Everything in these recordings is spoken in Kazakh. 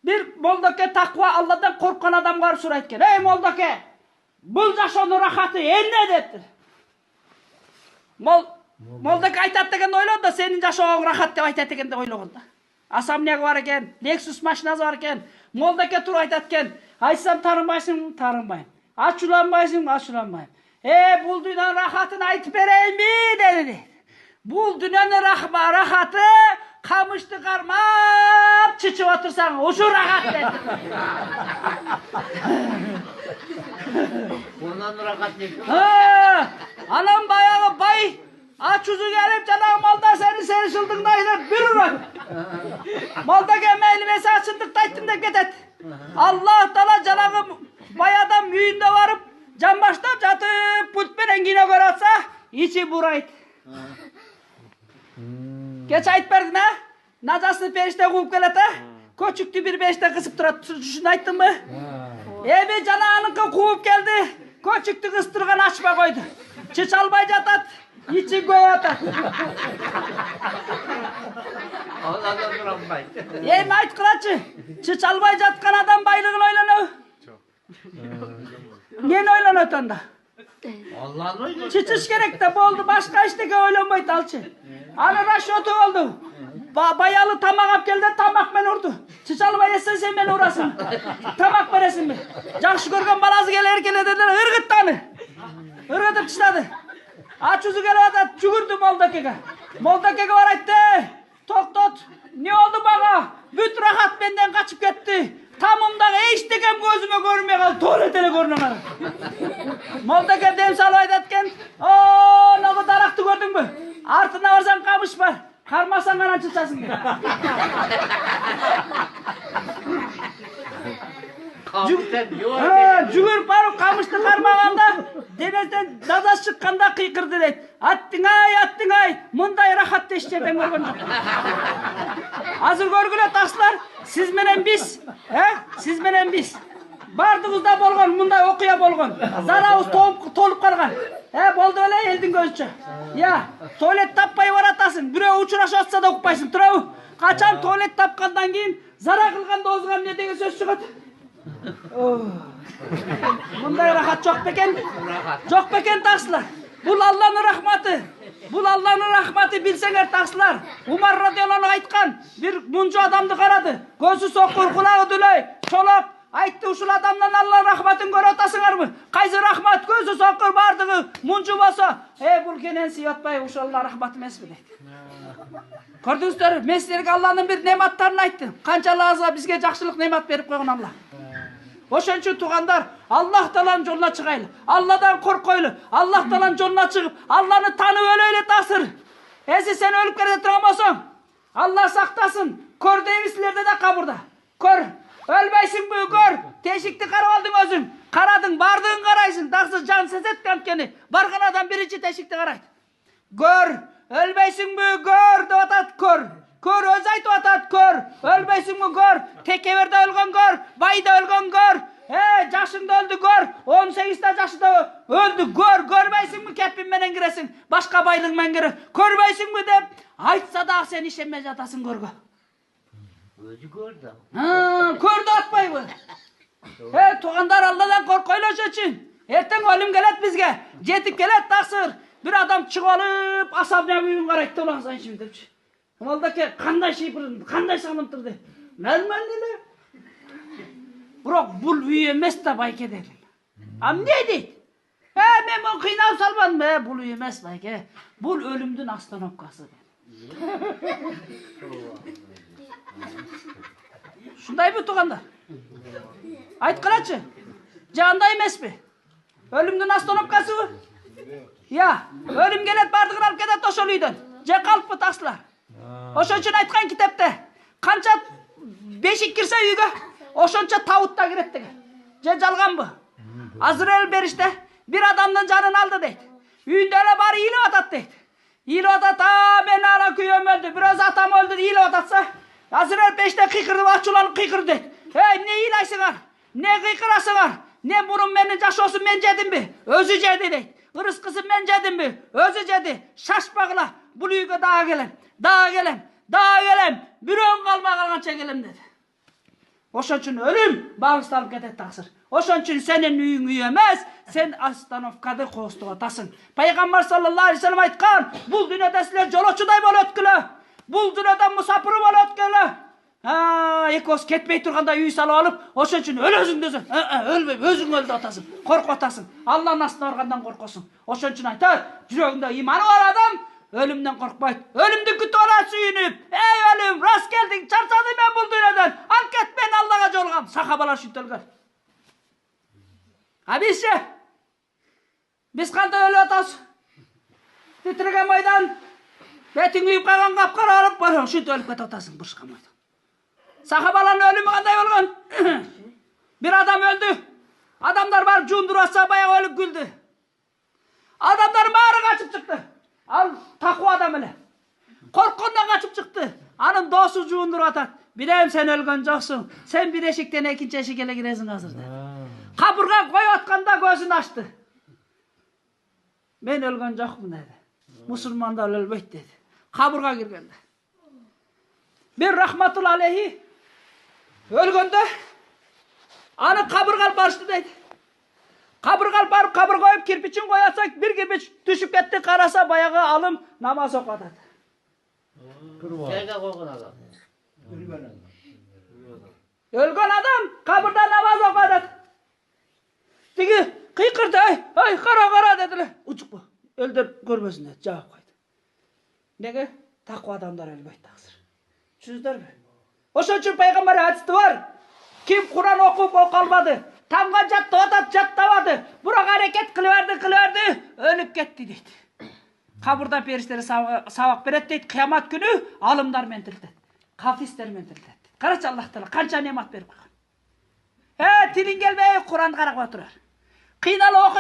bir Moldoke takva Allah'dan korkan adam var suraytken. Ey Moldoke, bul jaşonu rahatı enne depti. Moldoke aytat degen oyladı da senin jaşoğun rahat dep aytat degen de oyladı. Asamnияга бар екен, Lexus машинасы бар екен. Молдоке тура айтат екен. Айтсам тарынбайсың, тарынбайм. Ачуланбайсың, ачуланбайм. Бұл дүниенің рахатын айтып берейін бе dedi. Бұл дүниенің рахаты қамышты қармап чычып отырсаң, ошу рахат dedi. Ondan rahat ne? Anam bayağı bay aç yüzü gelip canım malda seni şıldığındaydı bir uğrak. Malda gelmeyle mesela açındıkta ettim de getet. Allah Teala canım bayadan müyünde varıp can baştan jatıp pultpenen yine göre atsa içi buraydı. Geç ait verdin ha? Nazasını perişte kuvup gelete. Köçüktü bir beşte kısıp durat. Şunu ayttın mı? Bir canağınınki kuvup geldi. Köçüktü kıstırgan açma koydu. Çıç albay jatat. İçi koy atat. Allah'dan duranmay. Ait kılaçı. Çıç albay jatkan adam baylığın oylanı. Neni oylanı onda? Allah'ın oylanı. Çıçış gerek de boldu. Başka işteki oylanmaydı alçı. Anı raşotu oldu. Bayalı tamak ap geldi, tamak men urdu. Çıçalı bayesen sen men urasın. Tamak veresin mi? Жақшы көрген balası gel erkele dediler, ırgıttanı. Irgıtıp çıtadı. Aç yüzü gelip atat, cügürdü Moldoke'ge. Moldoke'ge var ayttı. Toktot, ne oldu bana? Büt rahat benden kaçıp gitti. Tamımdağı hiç dekem gözüme görmeye kaldı. Tuvaletine görünüyor. Moldoke demsal aydatken, ooo, ne kadar aktı gördün mü? Artına varsan kamış var. Karmasan kanan çıtsasın diye. Cügür barıp kamıştı karmağanda denezden dazas çıkkanda kıykırdı deydi. Attın ay, mınday rahat eşçerden görgün yok. Hazır görgüle taşlar, siz menen biz, siz menen biz. Bardığızda bolğan, mınday okuya bolğan. Zarağız tolup kalgan. Boldu öyle eldin gözçü. Ya, tuvalet tapmayı var atasın. Birey uçuraş atsa da okupayısın. Turavu, kaçan tuvalet tapkandan keyin zara kılganda ozgan ne degen söz çıkıt. Bunday rahat çok beken. Çok beken taşlar. Bul Allah'ın rahmatı. Bul Allah'ın rahmatı bilsenger taşlar. Umar radıyallahu anh aytkan. Bir muncu adamdı karadı. Gözü sokur, kulağı dülöy. Çolap. Aytты ушул адамдан Алла рахматын көрүп атасыңар мı? Кайсы рахмат көзү сокур бардыгы мунчу болсо, бул кенен сыйатпай ушул Алла рахмат эмеспи дейт. Көрдүңүздөр, мен силерге Алланын бир нематтарын айттым. Канчалыгы бизге жакшылык немат берип койгон Алла. Ошон үчүн туугандар, Аллах Тааланын жолуна чыгайлы. Алладан коркойлу. Аллах Тааланын жолуна чыгып, Алланы таанып өлөйлү тасыр. Сен өлүп келе турган болсоң, Алла сактасын. Көр дейбиз силерде да кабырда. Көр. Ölmeysin bu gör. Teşikti karab aldın özün. Karadın, bardığın karaysın. Daksız can sezet kankeni. Bargın adam birinci teşikti karaydı. Gör. Ölmeysin bu gör. Atat kör. Kör öz aytı atat kör. Ölmeysin bu gör. Tekeverde ölgün gör. Bayda ölgün gör. Yaşında öldü gör. 18'de yaşında öldü gör. Görmeysin mi kepin menen giresin. Başka baylığın men gire. Görmeysin mi de. Aytsa da sen işemez atasın görgü. Özü gördü. Gördü atmayı bu. Tuğandar Allah'dan korkoylaş için. Erten ölüm gelet bizge. Jetip gelet taksır. Bir adam çıkalıp asabına büyüğün karaydı olan sayın şimdi demiş. Oldaki kanday şeypirindi, kanday sanımtırdı. Melmel dedi. Bırak bul üye mes de bayke dedi. Am ne dedi? Men bu kıynav salmadım. Bul üye mes bayke. Bul ölümdün astanovkası dedi. Şunday mı tuğandar? Ayt kılaçı. Canday emes mi? Ölümdün astanovkası mı? Ya, ölüm gelet bardığın alıp kedet oşoluydan. Je kalıp mı taslar? Oşon için aytkan kitapta. Kança beşik girse uyga, oşonça tavutta giret dege. Je jalgan mı? Azrail berişte bir adamdan canını aldı deydi. Üyünde öyle bari iyili atat deydi. İyili atat, ben ala köyüm öldü, biraz atam öldü iyili atatsa. Azrail peşte kıykırdı, açılanıp kıykırdı deydi. Ne iyilaysınlar, ne kıykırasınlar, ne burun beni caş olsun men jedim mi? Özü jedi deydi. Irıs kızım men jedim mi? Özü jedi. Şaşpagıla, bu uyga daha gelem, daha gelem, daha gelem. Bir ön kalma kalgança gelem dedi. Ошон үчүн өлүм багысталып кетет таксыр. Ошон үчүн сенин үйүң үй эмес, сен остановкада кооступ атасың. Пайгамбар саллаллаху алейхи вассалам айткан, бул дүйнөдө силер жолочудай болуп өткүлө. Бул дүйнөдө мусапыр болуп өткүлө. Экөөс кетпей турганда үй салып алып, ошон үчүн өлөсүң десең, өлбөйм, өзүң өлдү атасың. Коркуп атасың. Алланын астына баргандан коркосуң. Ошон үчүн айтат, жүрөгүндө иманы бар адам өлүмдөн коркпойт. Өлүмдү күтүп алат сүйүнүп. Эй өлүм, рас келдиң, чарчадым мен бул дүйнөдөн. Ал кет, мен Аллага жолугам. Сахабалар шүйтүп өлгөн. Бизчи? Биз кантип өлүп атабыз? Титиреген майдан, бетиң үйүп калган капкара алып, бара ушинтип өлүп кетип атасың, бурушкан майдан. Сахабалардын өлүмү кандай болгон? Бир адам өлдү. Адамдар барып жуундуруп атса, баягы өлүп күлдү. Адамдардын баары качып чыкты. Ал такуу адам эле. Корккондон качып чыкты. Анын досу жуундуруп атат. Билем сен өлгөн жоксуң. Сен бир эшиктен экинчи эшикке эле киресиң азыр деп. Кабырга коюп атканда көзүн ачты. Мен өлгөн жокмун деди. Мусулмандар өлбөйт деди. Кабырга киргенде. Бир рахматул алейхи өлгөндө аны кабырга барышты дейт. Кабырга барып кабыр коюп кирпичин коятса, бир кирпич түшүп кетти, караса баягы алым намаз окуп атат. Жерге койгон адам. Өлгөн адам кабырда намаз окуп атат. Тиги кыйкырды, ай, кара дедиле. Учукпу. Өлдөр көрбөсүн деп жаап койду. Неге? Такуу адамдар өлбөйт таксыр. Түшүндүрбү? Ошон үчүн пайгамбар хадисте бар. Ким Куран окуп окалбады, тамга жаттабады, бирок аракет кылып берди, өлүп кетти дейт. Кабырда периштелер сабак берет дейт, кыямат күнү алымдар менен тирилтет. Хафистер менен тирилтет. Карачы Аллах Таала канча немат берип койгон. Тилиң келбей Куранды карап отур. Кыйналып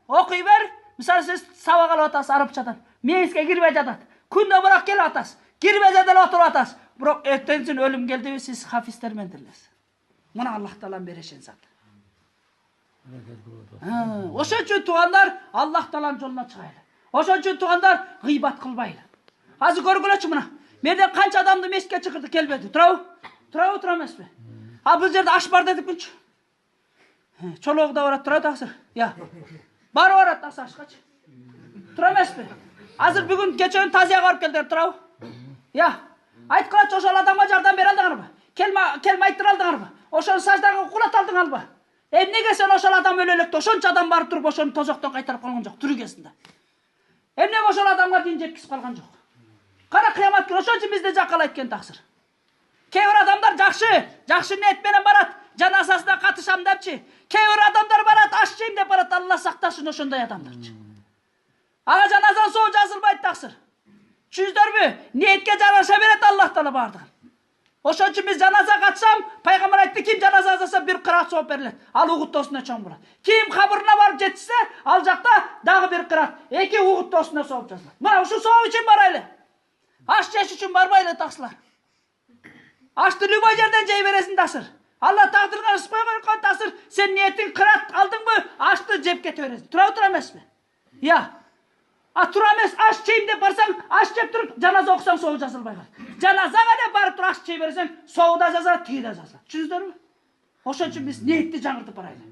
окуй бер. Мисалы сиз сабак алып атасыз арабчадан. Мейиске кирбей жатат. Күндө бирок келип атасыз. Кирбесе деле отуруп атасыз. Бирок эртеңсин өлүм келдиби, сиз хафистер менен тирилесиз. Мына Аллах Тааланын берешен заты. Ошон үчүн туугандар Аллах Тааланын жолуна чыгайлы. Ошон үчүн туугандар гыйбат кылбайлы. Азыр көргүлөчү мына. Менен канча адамды мешитке чакырды, келбеди. Тура эмеспи? Бул жерде аш бар дедикпинчи. Чолоого да барат, тура таксыр. Бары барат таксыр ашкачы. Тура эмеспи? Азыр бүгүн кечен тазияга барып келдиңер, турабы? Айткылачы, ошол адамга жардам бере алдыңарбы? Келме айттыра алдыңарбы? Ошону саждага кулата алдыңарбы? Эмнеге сен ошол адам өлө электе ошончо адам барып туруп ошону тозоктон кайтарып калган жок, тирүү кезинде? Эмнеге ошол адамга дин жеткизип калган жок? Кара кыямат күнү ошон үчүн бизде жакалайт экен таксыр. Кээ бир адамдар жакшы ниет менен барат, жаназасына катышам депчи. Кээ бир адамдар барат, аш жейм деп барат, Алла сактасын ошондой адамдарчы. Ага жаназа соо жазылбайт таксыр. Түшүндүрбү? Ниетке жараша берет Аллах Таала бардыгын. Ошон үчүн биз жаназа катышам, пайгамбар айтты, ким жаназа жасаса бир кырат сооп берилет. Ал Угут тоосуна чоң болот. Ким кабырына барып жетсе, ал жакта дагы бир кырат, 2 Угут тоосуна сооп жазылат. Мына ушу соо үчүн барайлы. Аш жеш үчүн барбайлы таксылар. Ашты любой жерден жей бересиң таксыр. Алла тагдырга ырыс койгон таксыр, сен ниетиң кырат алдыңбы, ашты жеп кете бересиң. Тура эмеспи? Тура эмес, аш жейм деп барсаң, аш жеп туруп жаназа окусаң соо жазылбай калат. Жаназага деп барып туруп аш жей берсең, соо да жазылат, тиги да жазылат. Түшүндүрбү? Ошон үчүн биз ниетти жаңыртып барайлы.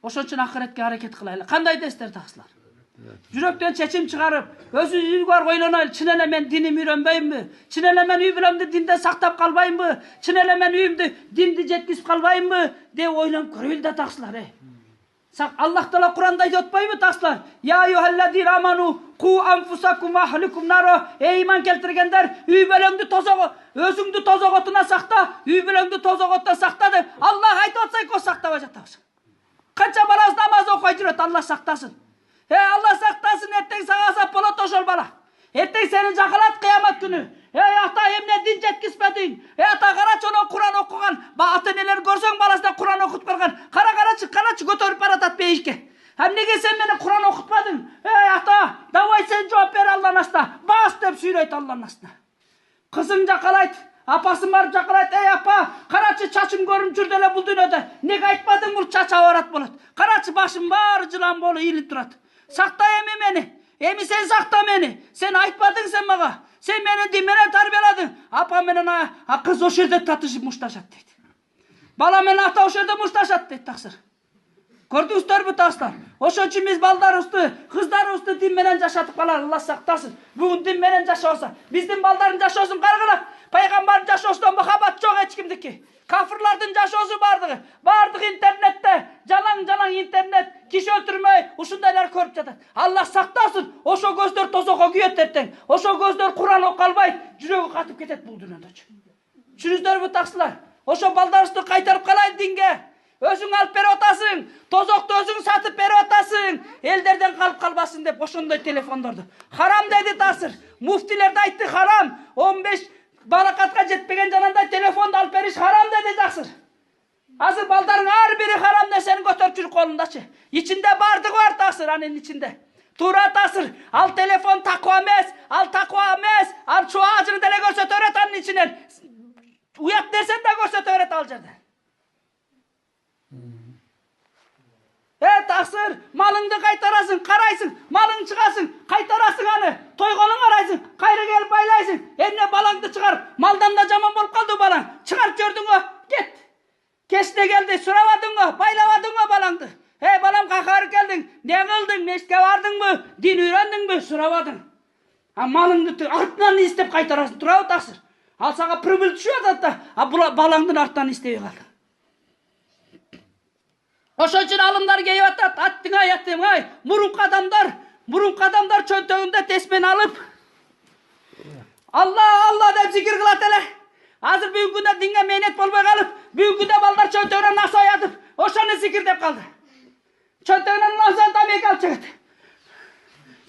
Ошон үчүн акыретке аракет кылайлы. Кандай дестер таксылар? Жүрөктөн чечим чыгарып, өзүбүзгө барып ойлонойлу, чын эле мен динимди үйрөнбөймүнбү? Чын эле мен үй бүлөмдү динде сактап калбаймынбы? Чын эле мен үйүмдү динди жеткизип калбаймынбы деп ойлонуп көрөйлү да таксылар. Аллах Таала Куранда айтып атпайбы таксылар? Я аyyuhallazina amanu qu anfusakum wa ahlikum nar. Эй иман келтиргендер, үй бүлөңдү өзүңдү тозоготуна сакта, үй бүлөңдү тозоготтон сакта деп Аллах айтып атса, эки сактабай жатабыз. Канча баласы намаз окуй жүрөт, Алла сактасын. Алла сактасын, эртең сага азап болот ошол бала. Эртең сени жакалат кыямат күнү. Ата эмне дин жеткизбедиң? Ата карачы, ono Куран окуган, ата-энелер көрсөң баласына Куран окутуп барган. Карачы көтөрүп баратат бейишке. Эмнеге сен мени Куран окутпадың? Ата, давай сен жооп бер Алланын астына. Бас деп сүйрөйт Алланын астына. Кызың жакалайт, апасын барып жакалайт. Апа, карачы чачым көрүнүп жүрдү эле бул дүйнөдө. Неге айтпадың, бул чач абарат болот. Карачы башым баары жылан болуп ийилип турат. Сакта эми мени. Эми сен сакта мени. Сен айтпадың сен мага. Sen meni din menен tarbiyaladың. Апа менен кыз ошол жерде татышып мушташат дейт. Бала менен ата ошол жерде мушташат дейт таксыр. Көрдүңүздөрбү тастар? Ошон үчүн биз балдарыбызды, кыздарыбызды дин менен жашатып калалы, Алла сактасын. Бүгүн дин менен жашоосо, биздин балдардын жашоосун каргыла. Пайгамбардын жашоосунда мухаббат жок эч кимдики. Кафырлардын жашоосу бардыгы интернетте, жалаң интернет, киши өлтүрмөй, ушундайлар көрүп жатат. Алла сактасын. Ошо көздөр тозокко күйөт эртең. Ошо көздөр Куран окуп калбайт, жүрөгү катып кетет бул дүйнөдө. Түшүнүздөрбү таксылар? Ошо балдарыбызды кайтарып калайлы динге. Өзүң алып берип атасың, тозокто өзүң сатып берип атасың, элдерден калып калбасын деп ошондой телефондорду. Харам деди тасыр. Муфтилер да айтты харам. 15 баракатка жетпеген жанында телефонду алып бериш харам деди тасыр. Азыр балдарың ар бири харам нерсени көтөрүп жүрүп колундачы. Ичинде бардыгы бар тасыр, анын ичинде. Туура тасыр. Ал телефон таква эмес, ал чуа ажыры деле көрсөтө берет анын ичинен. Уят нерсени да көрсөтө берет ал жерде. Тақсыр, малыңды қайтарасың, қарайсың, малың шығасың, қайтарасың аны, тойғанын қарайсың, қайры келіп байлайсың, емне балаңды шығарып, малдан да жаман болып қалды балаң, шығарып көрдің о, кет. Кешіне келді, сұравадың о, байлавадың о балаңды. Балам қақары келдің, не қылдың, мешке бардың бі, дин үйрендің бі, сұравадың. Малыңды артынан істеп қайтарасың, тұрау тақсыр. Ал саға прибыл түшіп атады да, балаңдың артынан істей қалды. Ошон үчүн алымдар келип атат, аттың мурунку адамдар чөнтөгүндө тесмен алып Алла деп зикир кылат эле. Азыр бүгүнкү күндө динге мээнет болбой калып, бүгүнкү күндө балдар чөнтөгүнөн наса оятып, ошону зикир деп калды. Чөнтөгүнөн насаны тамек алып чыгат.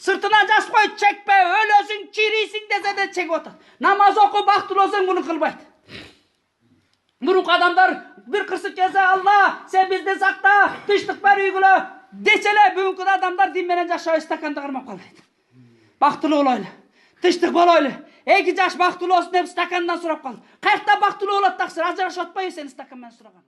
Сыртына жазып коюп, чекпе, өлөсүң, чирийсиң десе да чегип атат. Намаз окуп, бактылоосуң муну кылбайт. Мурунку адамдар bir kırsık kelse Allah sen bizden sakta tıştık ver uygula deçele bugünkü adamlar din menen jaşabay stakanda karmap kalıydı. Baktılı olaylı. Tıştık bolaylı. Eki jaş baktılı olsun hep stakandan surap kaldı. Kayakta baktılı olat taksır. Azıraş otmayı sen stakan men suragan.